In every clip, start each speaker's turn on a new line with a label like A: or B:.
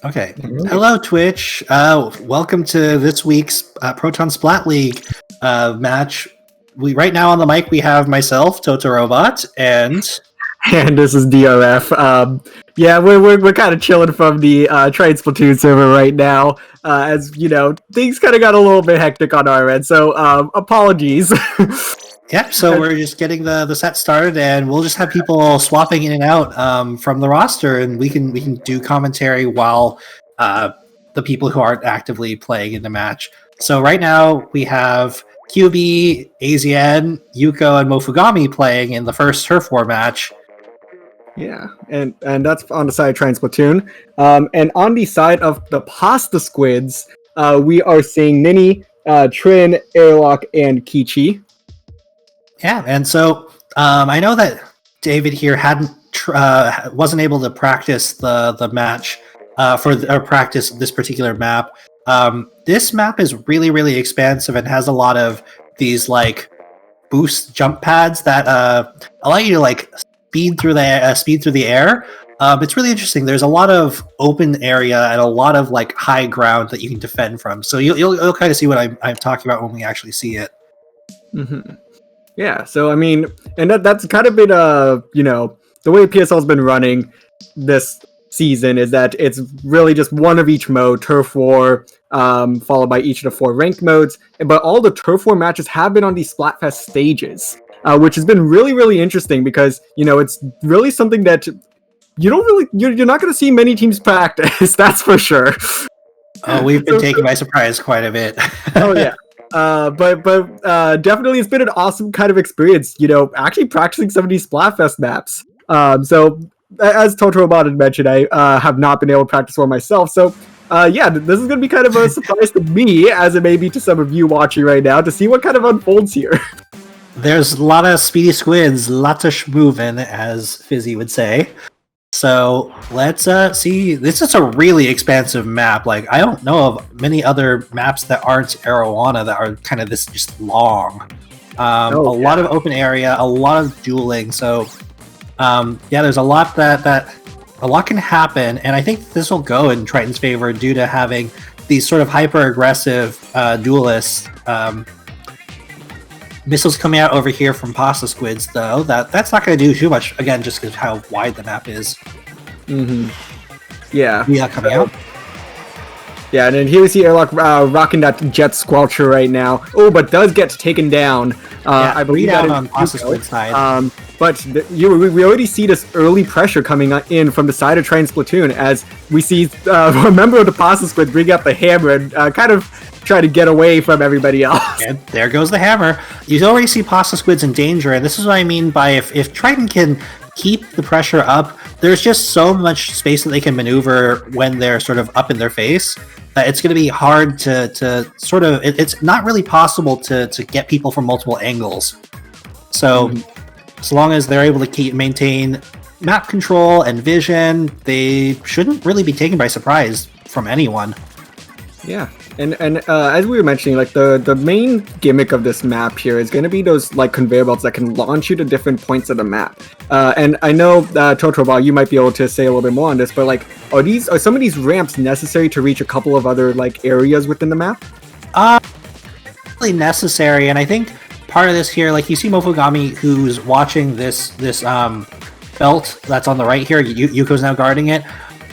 A: Okay. Hello, Twitch. Welcome to this week's Proton Splat League match. Right now on the mic we have myself, Totorobot, and
B: this is DRF. We're kind of chilling from the Triton Splatoon server right now. As you know, things kind of got a little bit hectic on our end, so apologies.
A: Yep, so we're just getting the set started, and we'll just have people swapping in and out from the roster, and we can do commentary while the people who aren't actively playing in the match. So right now we have QB, AZN, Yuuko, and Mofugami playing in the first Turf War match.
B: Yeah, and that's on the side of Triton Splatoon. And on the side of the Pasta Squids, we are seeing Nini, Trin, Airlock, and Kichi.
A: Yeah, and so I know that David here wasn't able to practice the match practice this particular map. This map is really, really expansive and has a lot of these like boost jump pads that allow you to like speed through the air. It's really interesting. There's a lot of open area and a lot of like high ground that you can defend from. So you'll kind of see what I'm talking about when we actually see it.
B: Mm-hmm. Yeah, so I mean, and that's kind of been the way PSL's been running this season is that it's really just one of each mode, Turf War, followed by each of the 4 ranked modes. But all the Turf War matches have been on these Splatfest stages, which has been really, really interesting because it's really something that you're not going to see many teams practice. That's for sure.
A: Oh, we've been taken by surprise quite a bit.
B: Oh yeah. But definitely it's been an awesome kind of experience, actually practicing some of these Splatfest maps. So as Totorobot had mentioned, I have not been able to practice one myself. So this is going to be kind of a surprise to me, as it may be to some of you watching right now, to see what kind of unfolds here.
A: There's a lot of speedy squids, lots of schmoovin', as Fizzy would say. So let's see. This is a really expansive map. Like I don't know of many other maps that aren't Arowana that are kind of this just long. A lot of open area, a lot of dueling. So there's a lot that a lot can happen, and I think this will go in Triton's favor due to having these sort of hyper aggressive duelists. Missiles coming out over here from Pasta Squids, though, that's not going to do too much, again, just because of how wide the map is.
B: Mm-hmm. Yeah.
A: Yeah, coming out.
B: Yeah, and then here we see Airlock rocking that Jet Squelcher right now. Oh, but does get taken down. I believe
A: down on Pasta Squid's side.
B: But we already see this early pressure coming in from the side of Triton Splatoon as we see a member of the Pasta Squid bring up the hammer and kind of try to get away from everybody else.
A: And there goes the hammer. You already see Pasta Squids in danger, and this is what I mean by if Triton can keep the pressure up, there's just so much space that they can maneuver when they're sort of up in their face that it's going to be hard to sort of... It's not really possible to get people from multiple angles. So... As long as they're able to maintain map control and vision, they shouldn't really be taken by surprise from anyone.
B: Yeah, and as we were mentioning, like the main gimmick of this map here is going to be those like conveyor belts that can launch you to different points of the map. And I know Totorobot, you might be able to say a little bit more on this, but like, are some of these ramps necessary to reach a couple of other like areas within the map?
A: Really necessary, and I think. Part of this here, like you see Mofugami, who's watching this belt that's on the right here. Yuuko's now guarding it.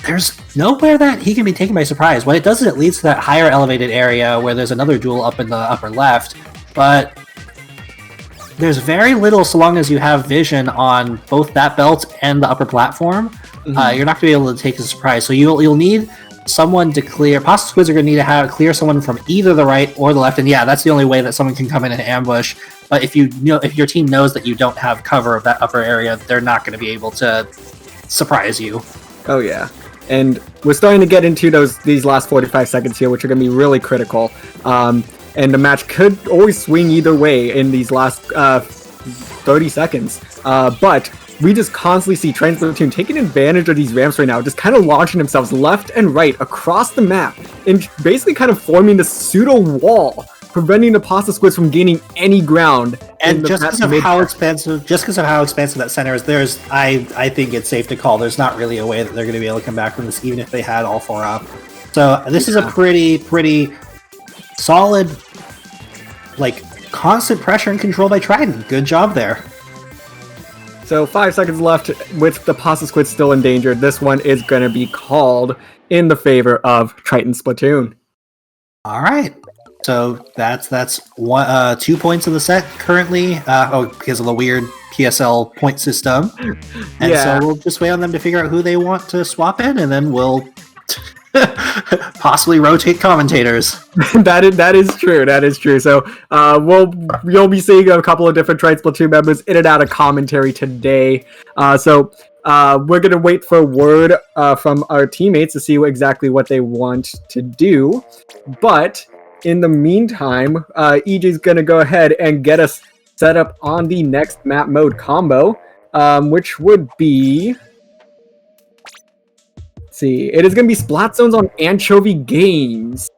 A: There's nowhere that he can be taken by surprise. What it does is it leads to that higher elevated area where there's another duel up in the upper left, but there's very little so long as you have vision on both that belt and the upper platform. Mm-hmm. You're not going to be able to take a surprise. So you'll need someone to clear. Pasta Squids are going to need to clear someone from either the right or the left, and that's the only way that someone can come in and ambush. But if if your team knows that you don't have cover of that upper area, they're not going to be able to surprise you.
B: Oh yeah, and we're starting to get into these last 45 seconds here, which are going to be really critical. And the match could always swing either way in these last 30 seconds. But we just constantly see Triton Splatoon taking advantage of these ramps right now, just kind of launching themselves left and right across the map, and basically kind of forming this pseudo wall, preventing the Pasta Squids from gaining any ground
A: And just because of how expensive that center is, I think it's safe to call there's not really a way that they're going to be able to come back from this, even if they had all 4 up. So this is a pretty solid, like, constant pressure and control by Triton. Good job there.
B: So 5 seconds left with the Pasta Squid still endangered. This one is going to be called in the favor of Triton Splatoon.
A: All right. So that's 2 points in the set currently. Because of the weird PSL point system. And so we'll just wait on them to figure out who they want to swap in, and then we'll possibly rotate commentators.
B: that is true. That is true. So you'll be seeing a couple of different Triton Splatoon members in and out of commentary today. So we're gonna wait for word from our teammates to see exactly what they want to do. But in the meantime, EJ's gonna go ahead and get us set up on the next map mode combo, which would be. See, it is going to be Splat Zones on Ancho-V Games.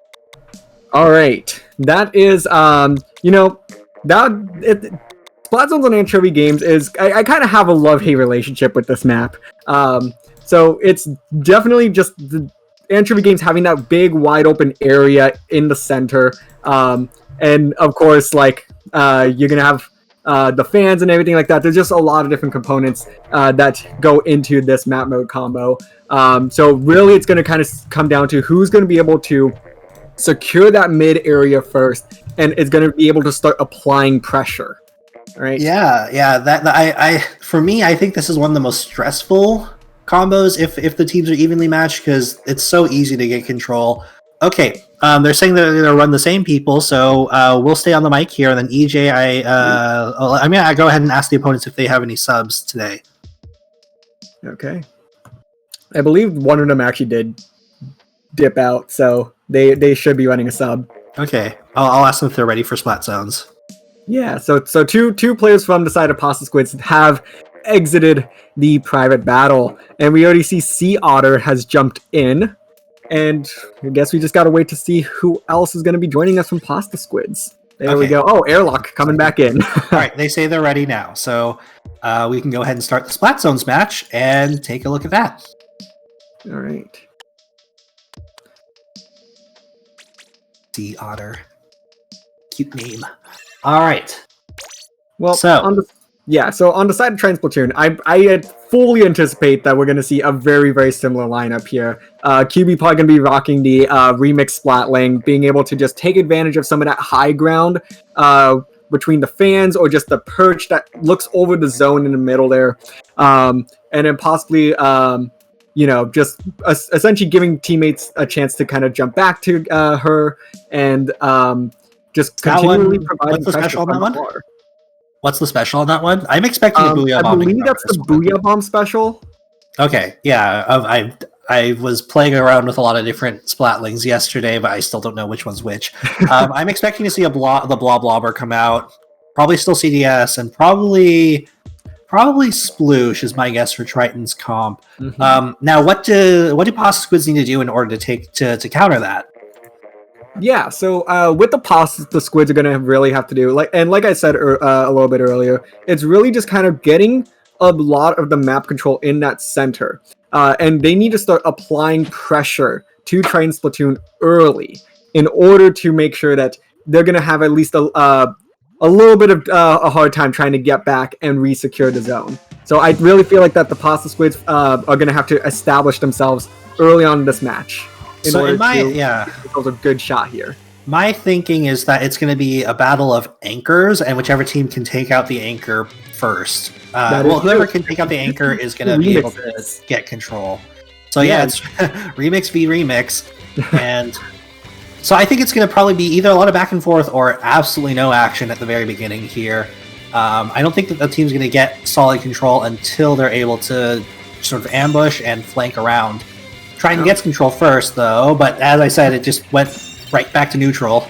B: All right, that is, Splat Zones on Ancho-V Games is, I kind of have a love-hate relationship with this map. So it's definitely just the Ancho-V Games having that big, wide open area in the center. And of course, like, you're going to have the fans and everything like that. There's just a lot of different components that go into this map mode combo. So really it's going to kind of come down to who's going to be able to secure that mid area first, and is going to be able to start applying pressure. Right?
A: Yeah. For me, I think this is one of the most stressful combos if the teams are evenly matched, because it's so easy to get control. Okay, they're saying they're going to run the same people, so we'll stay on the mic here, and then EJ, I'm going to go ahead and ask the opponents if they have any subs today.
B: Okay. I believe one of them actually did dip out, so they should be running a sub.
A: Okay, I'll ask them if they're ready for Splat Zones.
B: Yeah, so two players from the side of Pasta Squids have exited the private battle, and we already see Sea Otter has jumped in, and I guess we just gotta wait to see who else is going to be joining us from Pasta Squids. There we go. Oh, Airlock coming back in.
A: All right, they say they're ready now, so we can go ahead and start the Splat Zones match and take a look at that.
B: All right.
A: Sea Otter. Cute name. All right.
B: Well,
A: so
B: on the side of Triton Splatoon, I fully anticipate that we're going to see a very, very similar lineup here. QB probably going to be rocking the remix Splatling, being able to just take advantage of some of that high ground between the fans, or just the perch that looks over the zone in the middle there. And then possibly, just essentially giving teammates a chance to kind of jump back to her, and just continually providing pressure on that one.
A: What's the special on that one? I'm expecting a Booyah Bomb.
B: I believe that's the Booyah Bomb special.
A: Okay, yeah. I was playing around with a lot of different Splatlings yesterday, but I still don't know which one's which. I'm expecting to see the Blobber come out. Probably still CDS, and probably Sploosh is my guess for Triton's comp. Mm-hmm. Now, what do Pasta Squids need to do in order to counter that?
B: Yeah, so with the Pasta, the Squids are going to really have to do, like I said a little bit earlier, it's really just kind of getting a lot of the map control in that center. And they need to start applying pressure to Triton Splatoon early in order to make sure that they're going to have at least a little bit of a hard time trying to get back and re-secure the zone. So I really feel like that the Pasta Squids are going to have to establish themselves early on in this match. Get a good shot here.
A: My thinking is that it's going to be a battle of anchors, and whichever team can take out the anchor first. Whoever can take out the anchor is going to be able to get control. So yeah, it's remix v remix, and so I think it's going to probably be either a lot of back and forth or absolutely no action at the very beginning here. I don't think that the team's going to get solid control until they're able to sort of ambush and flank around. Triton gets control first, though, but as I said, it just went right back to neutral.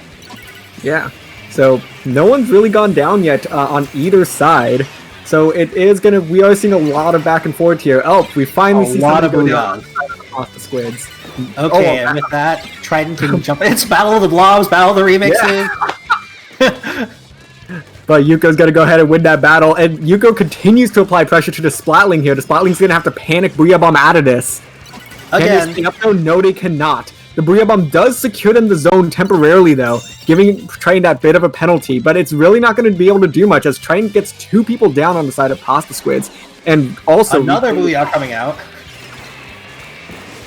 B: Yeah, so no one's really gone down yet on either side. So it is gonna. We are seeing a lot of back and forth here. Oh, we finally see a lot of Booyah off the Squids.
A: Okay, and with that, Triton can jump. It's Battle of the Blobs, Battle of the Remixes.
B: Yeah. But Yuuko's going to go ahead and win that battle. And Yuuko continues to apply pressure to the Splatling here. The Splatling's going to have to panic Booyah Bomb out of this. Can they stay up though? No, they cannot. The Booyah Bomb does secure them the zone temporarily, though, giving Triton that bit of a penalty. But it's really not going to be able to do much as Triton gets 2 people down on the side of Pasta Squids. And also...
A: Another Booyah coming out.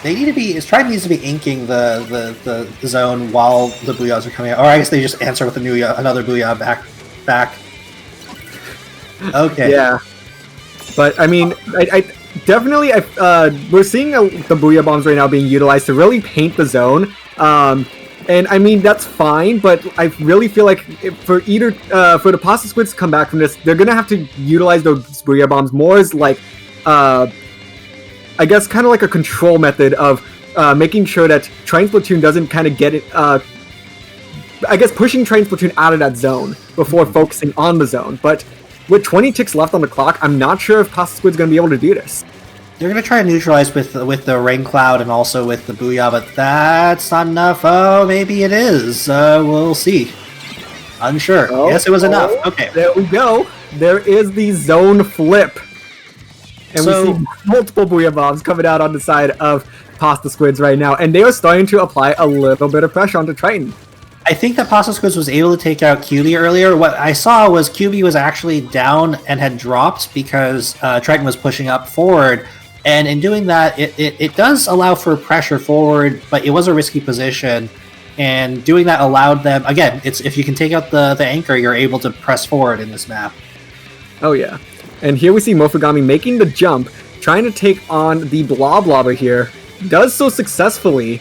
A: They need to be... Triton needs to be inking the zone while the Booyahs are coming out. Or I guess they just answer with another Booyah back. Okay.
B: Yeah. But, I mean, I definitely, we're seeing the Booyah Bombs right now being utilized to really paint the zone. And, I mean, that's fine, but I really feel like for the Pasta Squids to come back from this, they're going to have to utilize those Booyah Bombs more as, like, I guess kind of like a control method of making sure that Triton Splatoon doesn't kind of get it, I guess pushing Triton Splatoon out of that zone before focusing on the zone. But with 20 ticks left on the clock, I'm not sure if Pasta Squid's going to be able to do this.
A: They're going to try to neutralize with the Rain Cloud and also with the Booyah, but that's not enough. Oh, maybe it is. We'll see. Unsure.
B: Oh,
A: yes, it was enough. Okay.
B: There we go. There is the zone flip. And we see multiple Booyah Bombs coming out on the side of Pasta Squids right now, and they are starting to apply a little bit of pressure onto Triton.
A: I think that Pasta Squids was able to take out QB earlier. What I saw was QB was actually down and had dropped because Triton was pushing up forward. And in doing that, it does allow for pressure forward, but it was a risky position. And doing that allowed them, again, it's if you can take out the anchor, you're able to press forward in this map.
B: Oh, yeah. And here we see Mofugami making the jump, trying to take on the Bloblobber here. Does so successfully.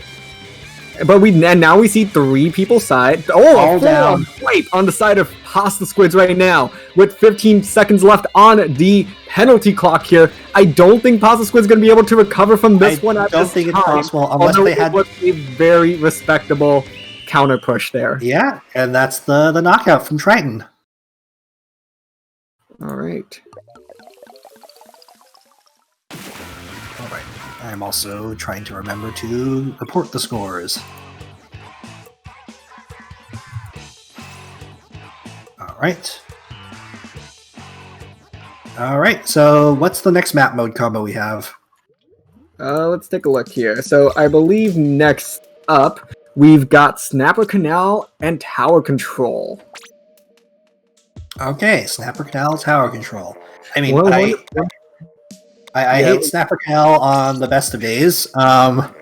B: But now we see 3 people side. Oh, all down. Wipe on the side of Pasta Squids right now. With 15 seconds left on the penalty clock here. I don't think Pasta Squid's going to be able to recover from this one at this time.
A: I don't think it's possible unless they had...
B: It was a very respectable counter push there.
A: Yeah, and that's the knockout from Triton.
B: All right.
A: Alright, I'm also trying to remember to report the scores. Alright. Alright, so what's the next map mode combo we have?
B: Let's take a look here. So I believe next up, we've got Snapper Canal and Tower Control.
A: Okay, Snapper Canal, Tower Control. I mean,
B: Well,
A: I hate Snapper Canal on the best of days. What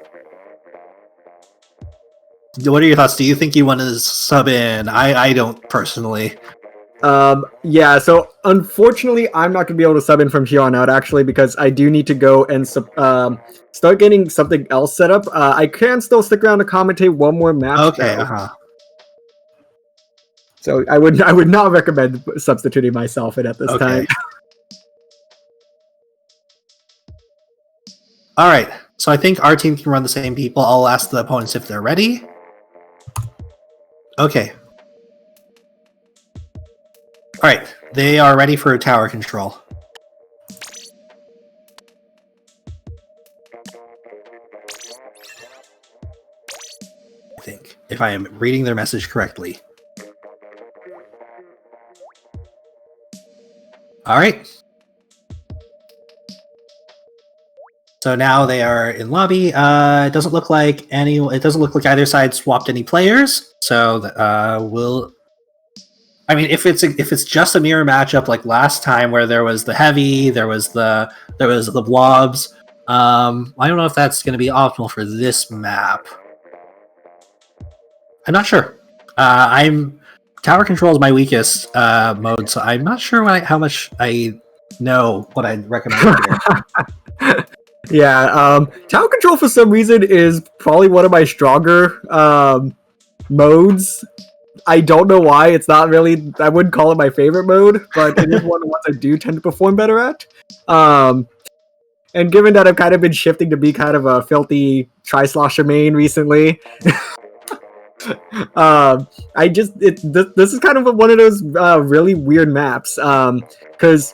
A: are your thoughts? Do you think you want to sub in? I don't personally.
B: Yeah, so unfortunately, I'm not going to be able to sub in from here on out, actually, because I do need to go and start getting something else set up. I can still stick around to commentate one more match.
A: Okay,
B: So I would not recommend substituting myself in at this time.
A: Alright, so I think our team can run the same people. I'll ask the opponents if they're ready. Okay. Alright, they are ready for tower control. I think, if I am reading their message correctly. Alright. So now they are in lobby. It doesn't look like either side swapped any players. So I mean, if it's just a mirror matchup like last time, where there was the heavy, there was the blobs. I don't know if that's going to be optimal for this map. I'm not sure. Tower control is my weakest mode, so I'm not sure how much I know what I'd recommend here.
B: Yeah, tower control for some reason is probably one of my stronger modes. I don't know why. It's not really, I wouldn't call it my favorite mode, but it is one of the ones I do tend to perform better at. And given that I've kind of been shifting to be kind of a filthy tri-slosher main recently, this is kind of one of those really weird maps, because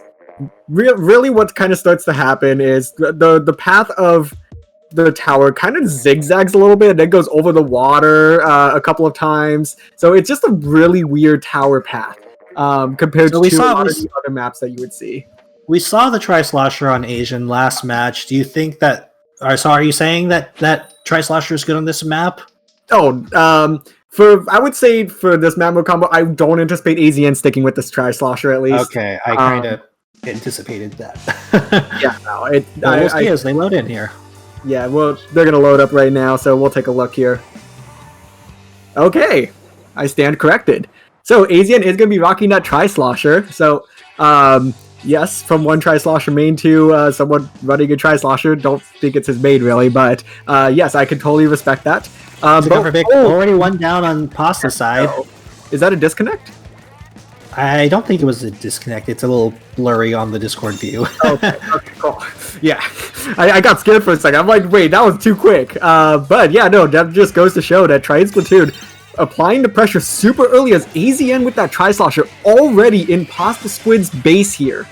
B: really what kind of starts to happen is the path of the tower kind of zigzags a little bit and then goes over the water a couple of times, so it's just a really weird tower path. compared
A: So
B: to
A: we
B: a
A: saw
B: lot of
A: this-
B: the other maps that you would see.
A: We saw the Tri-Slosher on Asian last match. Do you think that... are you saying that Tri-Slosher is good on this map?
B: Oh, I would say for this map mode combo, I don't anticipate AZN sticking with this Tri-Slosher at least.
A: Okay, I kind of anticipated that.
B: Yeah, no,
A: We'll see as they load in here.
B: Yeah, well, they're gonna load up right now, so we'll take a look here. Okay, I stand corrected. So AZN is gonna be rocking that Tri-Slosher. So, yes, from one Tri-Slosher main to someone running a Tri-Slosher. Don't think it's his main really, but yes, I can totally respect that.
A: Already one down on Pasta's side.
B: Is that a disconnect?
A: I don't think it was a disconnect. It's a little blurry on the Discord view.
B: Okay, cool. Yeah, I got scared for a second. I'm like, wait, that was too quick. But yeah, no, that just goes to show that Triton Splatoon applying the pressure super early as AZN with that Tri-Slosher already in Pasta Squid's base here.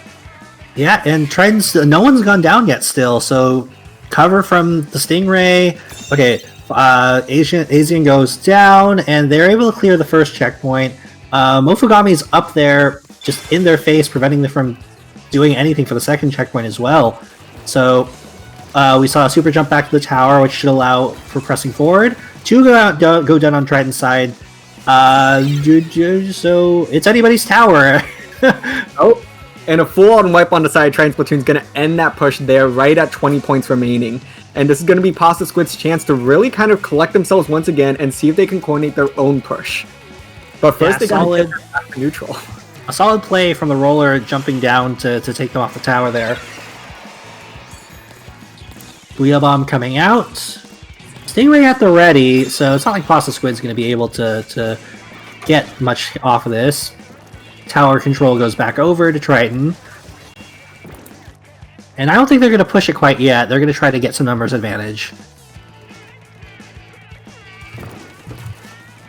A: Yeah, and Triton's... no one's gone down yet still, so cover from the Stingray. Okay, AZN goes down, and they're able to clear the first checkpoint. Mofugami's up there, just in their face, preventing them from doing anything for the second checkpoint as well. So, we saw a super jump back to the tower, which should allow for pressing forward. Two go down on Triton's side. So, it's anybody's tower.
B: Oh, and a full-on wipe on the side. Triton Splatoon's going to end that push there, right at 20 points remaining. And this is going to be Pasta Squid's chance to really kind of collect themselves once again and see if they can coordinate their own push. But first, they got to get back to neutral.
A: A solid play from the roller jumping down to take them off the tower there. Booyah Bomb coming out. Stingray at the ready, so it's not like Pasta Squid's going to be able to get much off of this. Tower control goes back over to Triton. And I don't think they're going to push it quite yet. They're going to try to get some numbers advantage.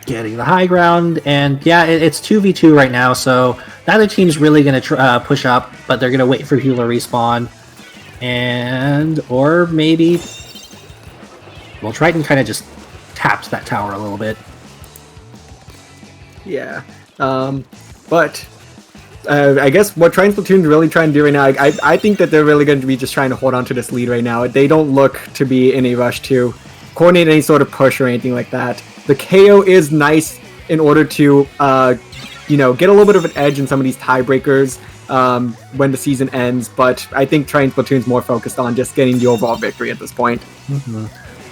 A: Getting the high ground, and yeah, it's 2v2 right now, so neither team's really going to push up, but they're going to wait for people to respawn. Or maybe... well, Triton kind of just tapped that tower a little bit.
B: Yeah. But I guess what Triton Splatoon's really trying to do right now, I think that they're really going to be just trying to hold on to this lead right now. They don't look to be in a rush to coordinate any sort of push or anything like that. The KO is nice in order to, get a little bit of an edge in some of these tiebreakers when the season ends, but I think Triton Splatoon's more focused on just getting the overall victory at this point.
A: Mm-hmm.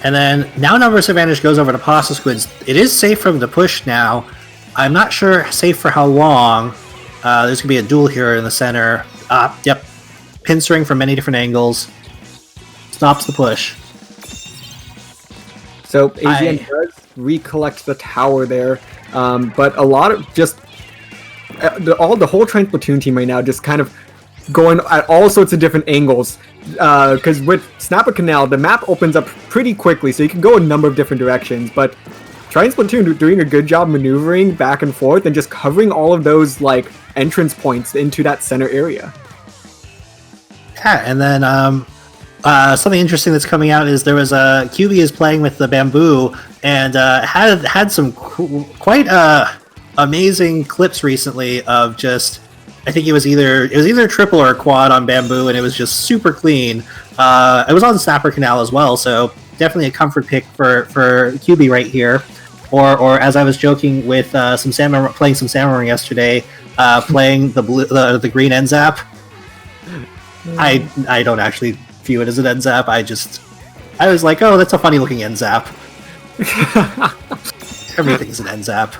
A: And then, now numbers advantage goes over to Pasta Squids. It is safe for them to push now. I'm not sure safe for how long. There's going to be a duel here in the center. Yep. Pinstring from many different angles. Stops the push.
B: So AZN does recollect the tower there, but a lot of just the whole Triton Splatoon team right now just kind of going at all sorts of different angles. Because with Snapper Canal, the map opens up pretty quickly, so you can go a number of different directions. But Triton Splatoon doing a good job maneuvering back and forth and just covering all of those like entrance points into that center area.
A: Yeah, and then something interesting that's coming out is there was a QB is playing with the bamboo and had some quite amazing clips recently of just, I think it was either a triple or a quad on bamboo, and it was just super clean. It was on Snapper Canal as well, so definitely a comfort pick for QB right here. Or as I was joking with playing some Salmon yesterday, playing the green end zap. I don't actually view it as an end zap. I was like, oh, that's a funny looking end zap. Everything's an end zap.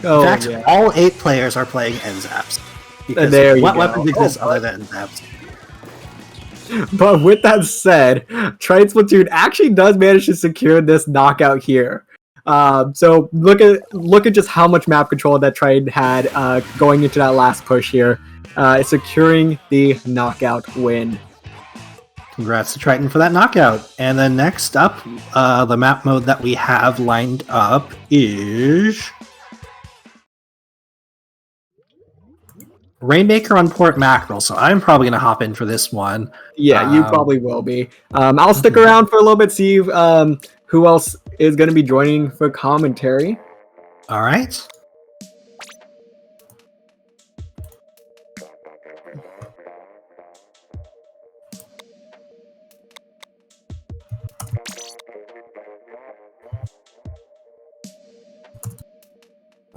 A: In fact, yeah. All 8 players are playing end zaps. Because what weapons exist other than end zaps?
B: But with that said, Triton Splatoon actually does manage to secure this knockout here. So look at just how much map control that Triton had going into that last push here, securing the knockout win.
A: Congrats to Triton for that knockout. And then next up, the map mode that we have lined up is Rainmaker on Port Mackerel. So I'm probably going to hop in for this one.
B: Yeah, you probably will be. I'll stick around for a little bit, see who else is going to be joining for commentary.
A: All right.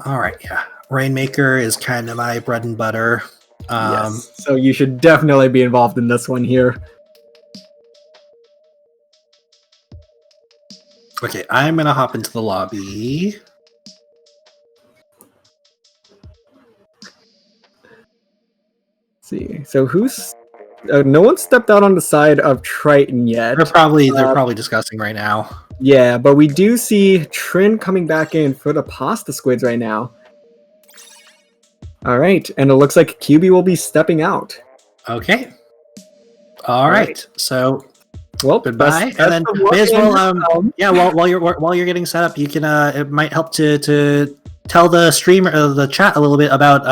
A: All right, yeah. Rainmaker is kind of my bread and butter.
B: Yes. So you should definitely be involved in this one here.
A: Okay, I'm gonna hop into the lobby.
B: Let's see, so who's no one stepped out on the side of Triton yet.
A: They're probably discussing right now.
B: Yeah, but we do see Trin coming back in for the pasta squids right now. All right, and it looks like QB will be stepping out.
A: Okay. All right. So,
B: well,
A: goodbye. And then may as well, yeah. While you're getting set up, you can. It might help to tell the streamer, the chat a little bit about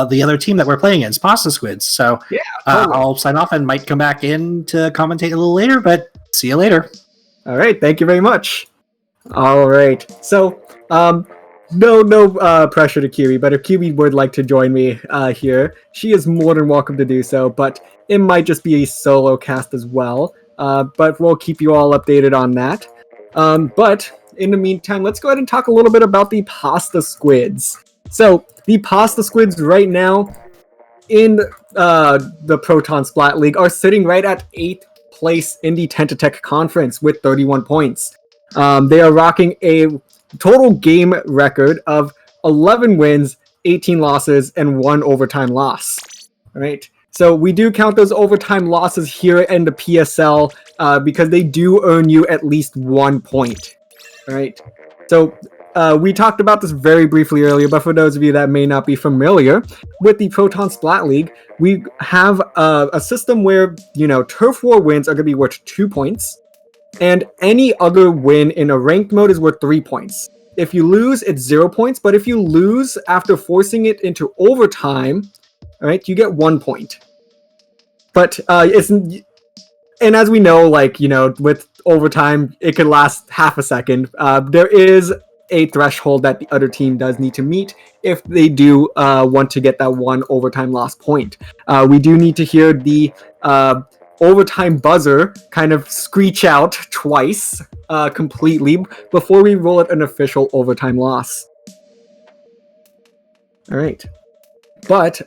A: the other team that we're playing against, Pasta Squids. So
B: yeah, totally.
A: I'll sign off and might come back in to commentate a little later. But see you later.
B: All right. Thank you very much. All right. So no pressure to QB, but if QB would like to join me here, she is more than welcome to do so, but it might just be a solo cast as well, but we'll keep you all updated on that. But in the meantime, let's go ahead and talk a little bit about the Pasta Squids. So the Pasta Squids right now in the Proton Splat League are sitting right at 8th place in the Tentatech Conference with 31 points. They are rocking a total game record of 11 wins, 18 losses, and 1 overtime loss. All right. So we do count those overtime losses here in the PSL because they do earn you at least 1 point. All right. So we talked about this very briefly earlier, but for those of you that may not be familiar with the Proton Splat League, we have a system where, turf war wins are going to be worth 2 points. And any other win in a ranked mode is worth 3 points. If you lose, it's 0 points. But if you lose after forcing it into overtime, all right, you get 1 point. But and as we know, with overtime, it could last half a second. There is a threshold that the other team does need to meet if they do want to get that 1 overtime loss point. We do need to hear the overtime buzzer kind of screech out twice completely before we roll it an official overtime loss. All right. But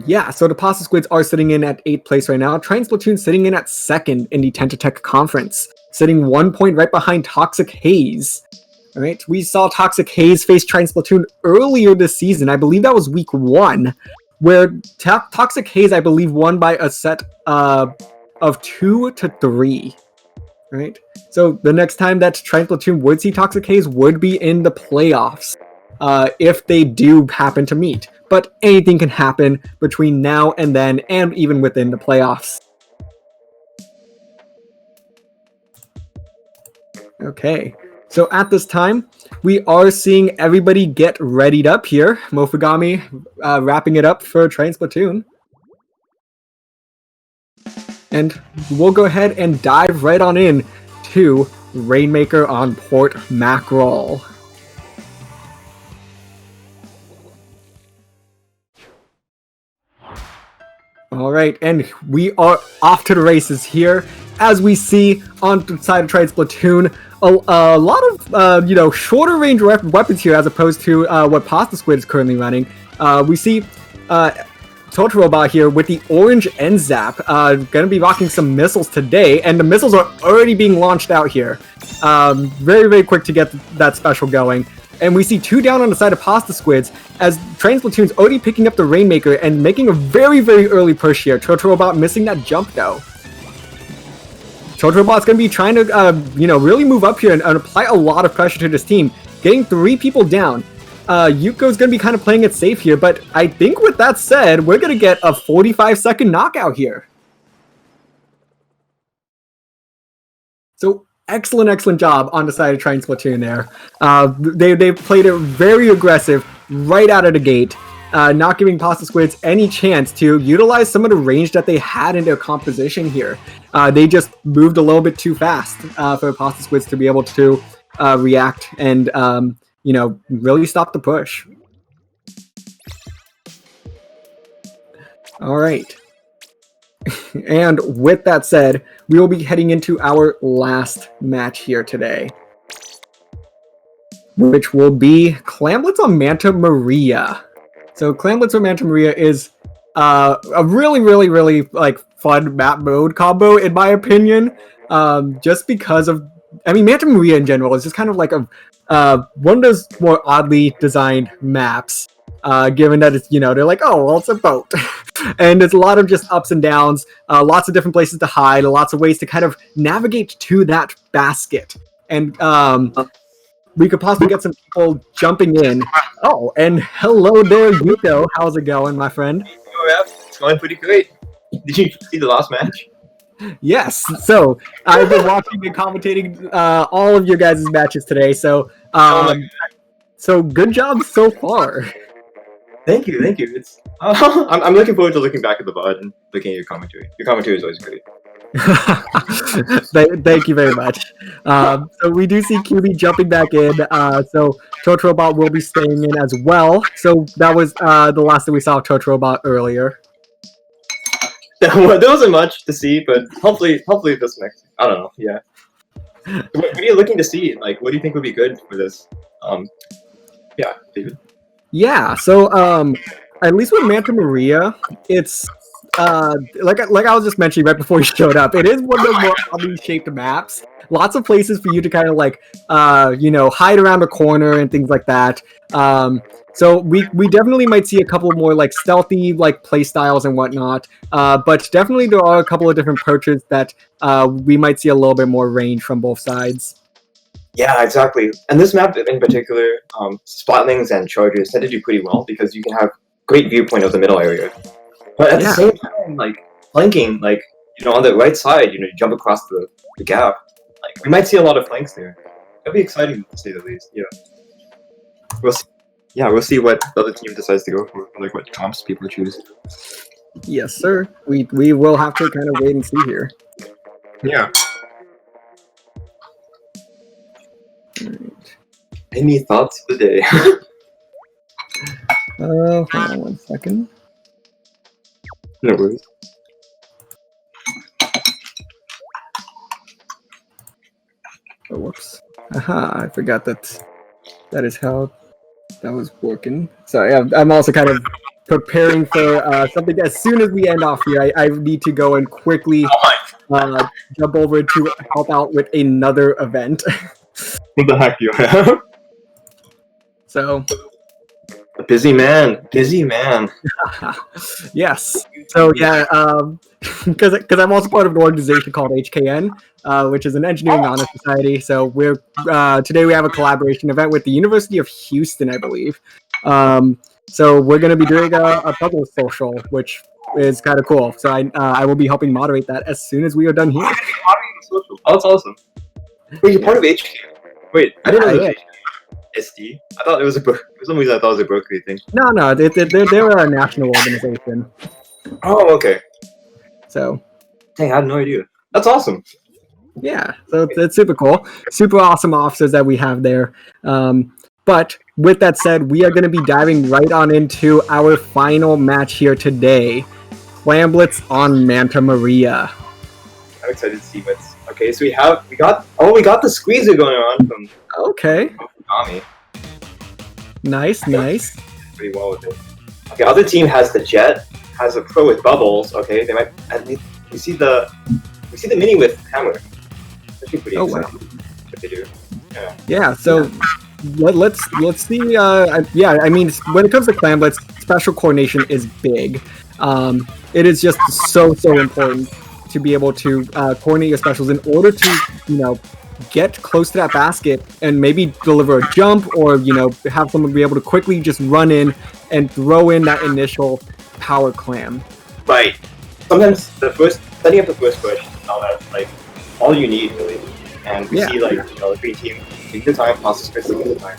B: yeah, so the Pasta Squids are sitting in at 8th place right now. Triton Splatoon sitting in at 2nd in the Tentatech Conference, sitting 1 point right behind Toxic Haze. All right, we saw Toxic Haze face Triton Splatoon earlier this season. I believe that was week 1, where Toxic Haze, I believe, won by a set of 2-3, right? So the next time that Triton Splatoon would see Toxic Haze would be in the playoffs, if they do happen to meet. But anything can happen between now and then, and even within the playoffs. Okay, so at this time, we are seeing everybody get readied up here. Mofugami wrapping it up for Triton Splatoon. And we'll go ahead and dive right on in to Rainmaker on Port Mackerel. All right, and we are off to the races here. As we see on the side of Triton Splatoon, a lot of shorter range weapons here as opposed to what Pasta Squid is currently running. We see Totorobot here with the orange end zap, gonna be rocking some missiles today, and the missiles are already being launched out here. Very, very quick to get that special going. And we see 2 down on the side of Pasta Squids as Triton Splatoon's already picking up the Rainmaker and making a very, very early push here. Totorobot missing that jump though. Totorobot's gonna be trying to, really move up here and apply a lot of pressure to this team, getting 3 people down. Yuuko's going to be kind of playing it safe here, but I think with that said, we're going to get a 45-second knockout here. So excellent job on the side of Triton Splatoon there. They played it very aggressive right out of the gate, not giving Pasta Squids any chance to utilize some of the range that they had in their composition here. They just moved a little bit too fast for Pasta Squids to be able to react and really stop the push. All right. And with that said, we will be heading into our last match here today. which will be Clamblitz on Manta Maria. So Clamblitz on Manta Maria is a really, really, really like fun map mode combo in my opinion. Just because of, I mean, Manta Maria in general is just kind of like one of those more oddly designed maps. Given that it's, they're like, oh, well, it's a boat. And there's a lot of just ups and downs, lots of different places to hide, lots of ways to kind of navigate to that basket. And we could possibly get some people jumping in. Oh, and hello there, Yuuko. How's it going, my friend?
C: Oh, yeah, it's going pretty great. Did you see the last match?
B: Yes. So I've been watching and commentating all of your guys' matches today. So, so good job so far.
C: Thank you. It's I'm looking forward to looking back at the VOD and looking at your commentary. Your commentary is always great.
B: Thank you very much. So we do see QB jumping back in. So Totorobot will be staying in as well. So that was the last that we saw of Totorobot earlier.
C: There wasn't much to see, but hopefully this next. I don't know. Yeah. What are you looking to see? Like, what do you think would be good for this? Yeah, David.
B: Yeah. So at least with Manta Maria, it's like I was just mentioning right before you showed up, it is one of those more oddly shaped maps. Lots of places for you to kind of like hide around a corner and things like that. So we definitely might see a couple more like stealthy like play styles and whatnot. But definitely there are a couple of different approaches that we might see a little bit more range from both sides.
C: Yeah, exactly. And this map in particular, Splatlings and Chargers tend to do pretty well because you can have great viewpoint of the middle area. But at the same time, like flanking, like on the right side, you jump across the gap. Like we might see a lot of flanks there. It'll be exciting to say the least. Yeah. We'll see what the other team decides to go for, like what comps people choose.
B: Yes, sir. We will have to kind of wait and see here.
C: Yeah. Right. Any thoughts for the day?
B: Hold on 1 second.
C: No worries.
B: Oh, whoops. Aha, I forgot that is how that was working. Sorry, I'm also kind of preparing for something. As soon as we end off here, I need to go and quickly jump over to help out with another event.
C: What the heck you have?
B: So...
C: A busy man.
B: Yes. So yeah, because I'm also part of an organization called HKN, which is an engineering honor society. So we're today we have a collaboration event with the University of Houston, I believe. So we're going to be doing a puzzle social, which is kind of cool. So I will be helping moderate that as soon as we are done here.
C: Oh, that's awesome. Wait, you're part of HKN? Wait, I didn't know. SD? I thought it was for some reason I thought it was a Berkeley thing.
B: No, they're a national organization.
C: Oh, okay.
B: So,
C: dang, I had no idea. That's awesome.
B: Yeah, so it's super cool. Super awesome officers that we have there. But with that said, we are going to be diving right on into our final match here today. Clamblitz on Manta Maria.
C: I'm excited to see what's... Okay, so we got the squeezer going on from...
B: Okay.
C: Tommy.
B: Nice.
C: Pretty well with it. Okay, other team has the Jet, has a Pro with bubbles. Okay, they might at least we see the mini with hammer. That'd be pretty exciting. Wow. What they do.
B: Yeah. So let's see. Yeah, I mean, when it comes to Clamblitz, special coordination is big. It is just so important to be able to coordinate your specials in order to get close to that basket and maybe deliver a jump or have someone be able to quickly just run in and throw in that initial power clam.
C: Right. Sometimes setting up the first push is not all you need really. And we see the green team take the time, process Chris taking the time.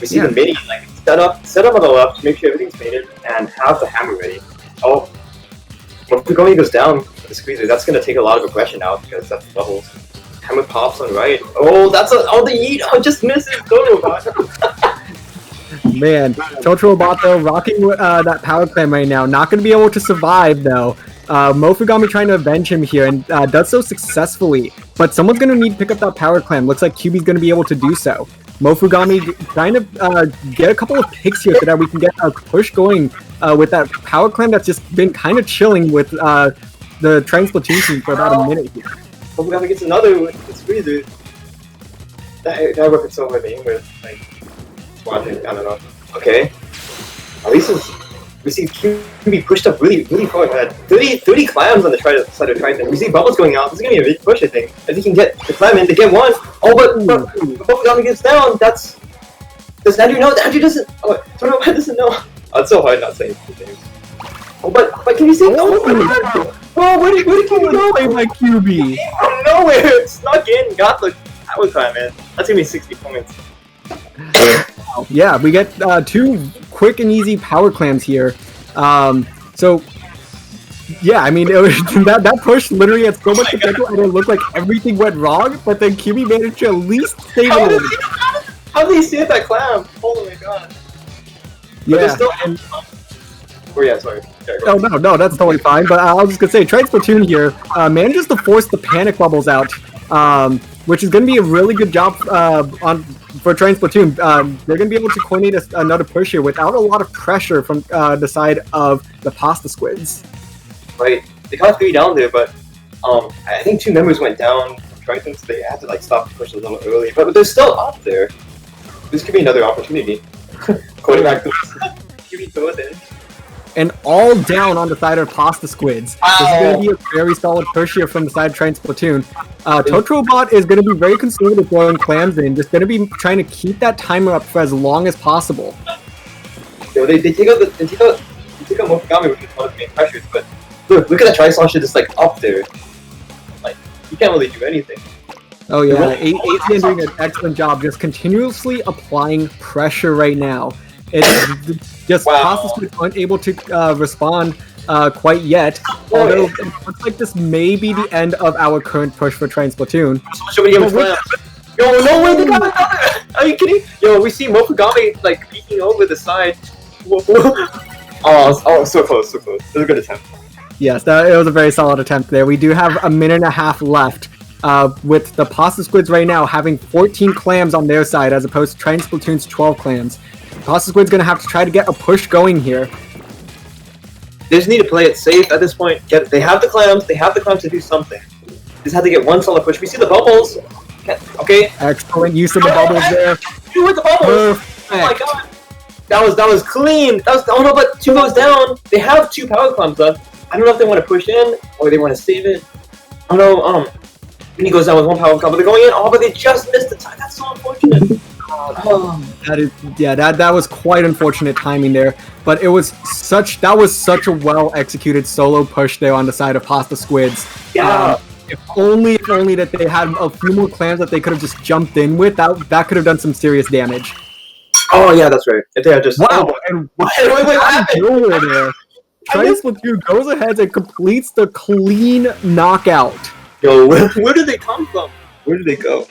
C: We see the mini set up on the left to make sure everything's mated and have the hammer ready. Oh, if the going goes down with the squeezer, that's gonna take a lot of aggression out because that's bubbles. Hammer pops on right. Oh, that's the yeet. Oh, just misses. Totorobot.
B: Man, Totorobot though rocking that power clam right now. Not going to be able to survive though. Mofugami trying to avenge him here and does so successfully. But someone's going to need to pick up that power clam. Looks like QB's going to be able to do so. Mofugami trying to get a couple of picks here so that we can get a push going with that power clam that's just been kind of chilling with the Triton Splatoon team for about a minute here.
C: Mofugami gets another with the Squeeze. That weapon's so hard to aim with. Like, watching, I don't know. Okay. At least we see QB pushed up really far ahead. 30 clams on the side of Triton. We see bubbles going out. This is going to be a big push, I think. If he can get the clam in to get one. Oh, but Mofugami gets down. Does Andrew know? Andrew doesn't. Oh, Totorobot doesn't know. Oh, it's so hard not saying things. Oh, but can you see? Oh my god! Oh, where did QB go?
B: Play my QB.
C: From nowhere! Snuck in, got the power climb, man. That's gonna be 60 points.
B: Yeah, we get 2 quick and easy power clams here. So, yeah, I mean, that push literally had so much potential and it looked like everything went wrong, but then QB managed to at least save it.
C: How did he see that clam? Oh my god.
B: Yeah.
C: Oh yeah, sorry.
B: Oh no, that's totally fine. But I was just gonna say, Triton Splatoon here manages to force the panic bubbles out, which is gonna be a really good job for Triton Splatoon. They're gonna be able to coordinate another push here without a lot of pressure from the side of the Pasta Squids.
C: Right, they got 3 down there, but I think 2 members went down from Triton, so they had to like stop the push a little early. But they're still up there. This could be another opportunity. Quarterback QB throws in.
B: And all down on the side of Pasta Squids. This is going to be a very solid push here from the side of Triton Splatoon. Totorobot is going to be very conservative throwing clams in, just going to be trying to keep that timer up for as long as possible.
C: Yo, they take out Mofugami, which is one of the main pressures, but look at that Tri-Slash just like up there. Like, you can't really do anything.
B: Oh yeah, ATN doing an excellent job just continuously applying pressure right now. It's just Pasta Squids aren't able to respond quite yet, although it looks like this may be the end of our current push for Triton Splatoon.
C: Yo, no way, they got it! Are you kidding? Yo, we see Mofugami like peeking over the side. Oh, so close, so close. It was a good attempt.
B: Yes, it was a very solid attempt there. We do have a minute and a half left. With the Pasta Squids right now having 14 clams on their side as opposed to Triton Splatoon's 12 clams. Pasta Squid's gonna have to try to get a push going here.
C: They just need to play it safe at this point. They have the clams to do something. Just have to get one solid push. We see the bubbles. Okay.
B: Excellent use of the bubbles there.
C: You with the bubbles. Perfect. Oh my god. That was clean. Oh no, but 2 goes down. They have 2 power clams left. I don't know if they want to push in or they want to save it. Oh no, when he goes down with 1 power clam, but they're going in. Oh, but they just missed the time. That's so unfortunate.
B: That was quite unfortunate timing there, but that was such a well executed solo push there on the side of Pasta Squids.
C: Yeah.
B: If only that they had a few more clams that they could have just jumped in with, that could have done some serious damage.
C: Oh yeah, that's right. If they had just
B: wait, what happened there? Triton Splatoon goes ahead and completes the clean knockout.
C: Yo, where did they come from? Where did they go?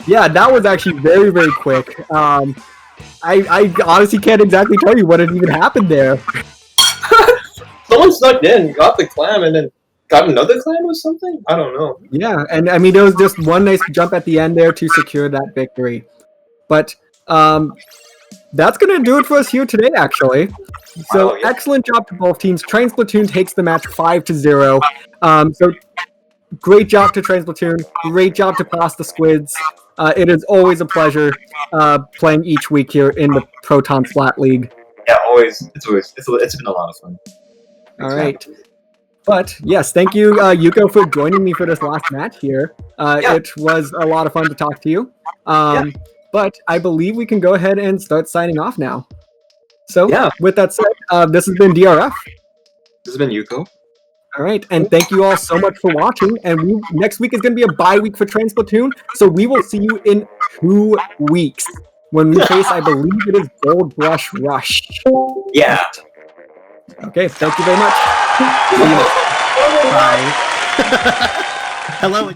B: Yeah, that was actually very, very quick. I honestly can't exactly tell you what had even happened there.
C: Someone snuck in, got the clam, and then got another clam or something? I don't know.
B: Yeah, and I mean, there was just one nice jump at the end there to secure that victory. But that's going to do it for us here today, actually. So, excellent job to both teams. Triton Splatoon takes the match 5-0. So, great job to Triton Splatoon. Great job to Pasta Squids. It is always a pleasure playing each week here in the Proton Splat League.
C: Yeah, always. It's been a lot of fun.
B: All right. But yes, thank you, Yuuko, for joining me for this last match here. It was a lot of fun to talk to you. But I believe we can go ahead and start signing off now. So, with that said, this has been DRF.
C: This has been Yuuko.
B: All right, and thank you all so much for watching. And next week is going to be a bye week for Triton Splatoon, so we will see you in 2 weeks when we face, I believe it is Gold Brush Rush.
C: Yeah.
B: Okay, thank you very much.
A: Bye. Hello.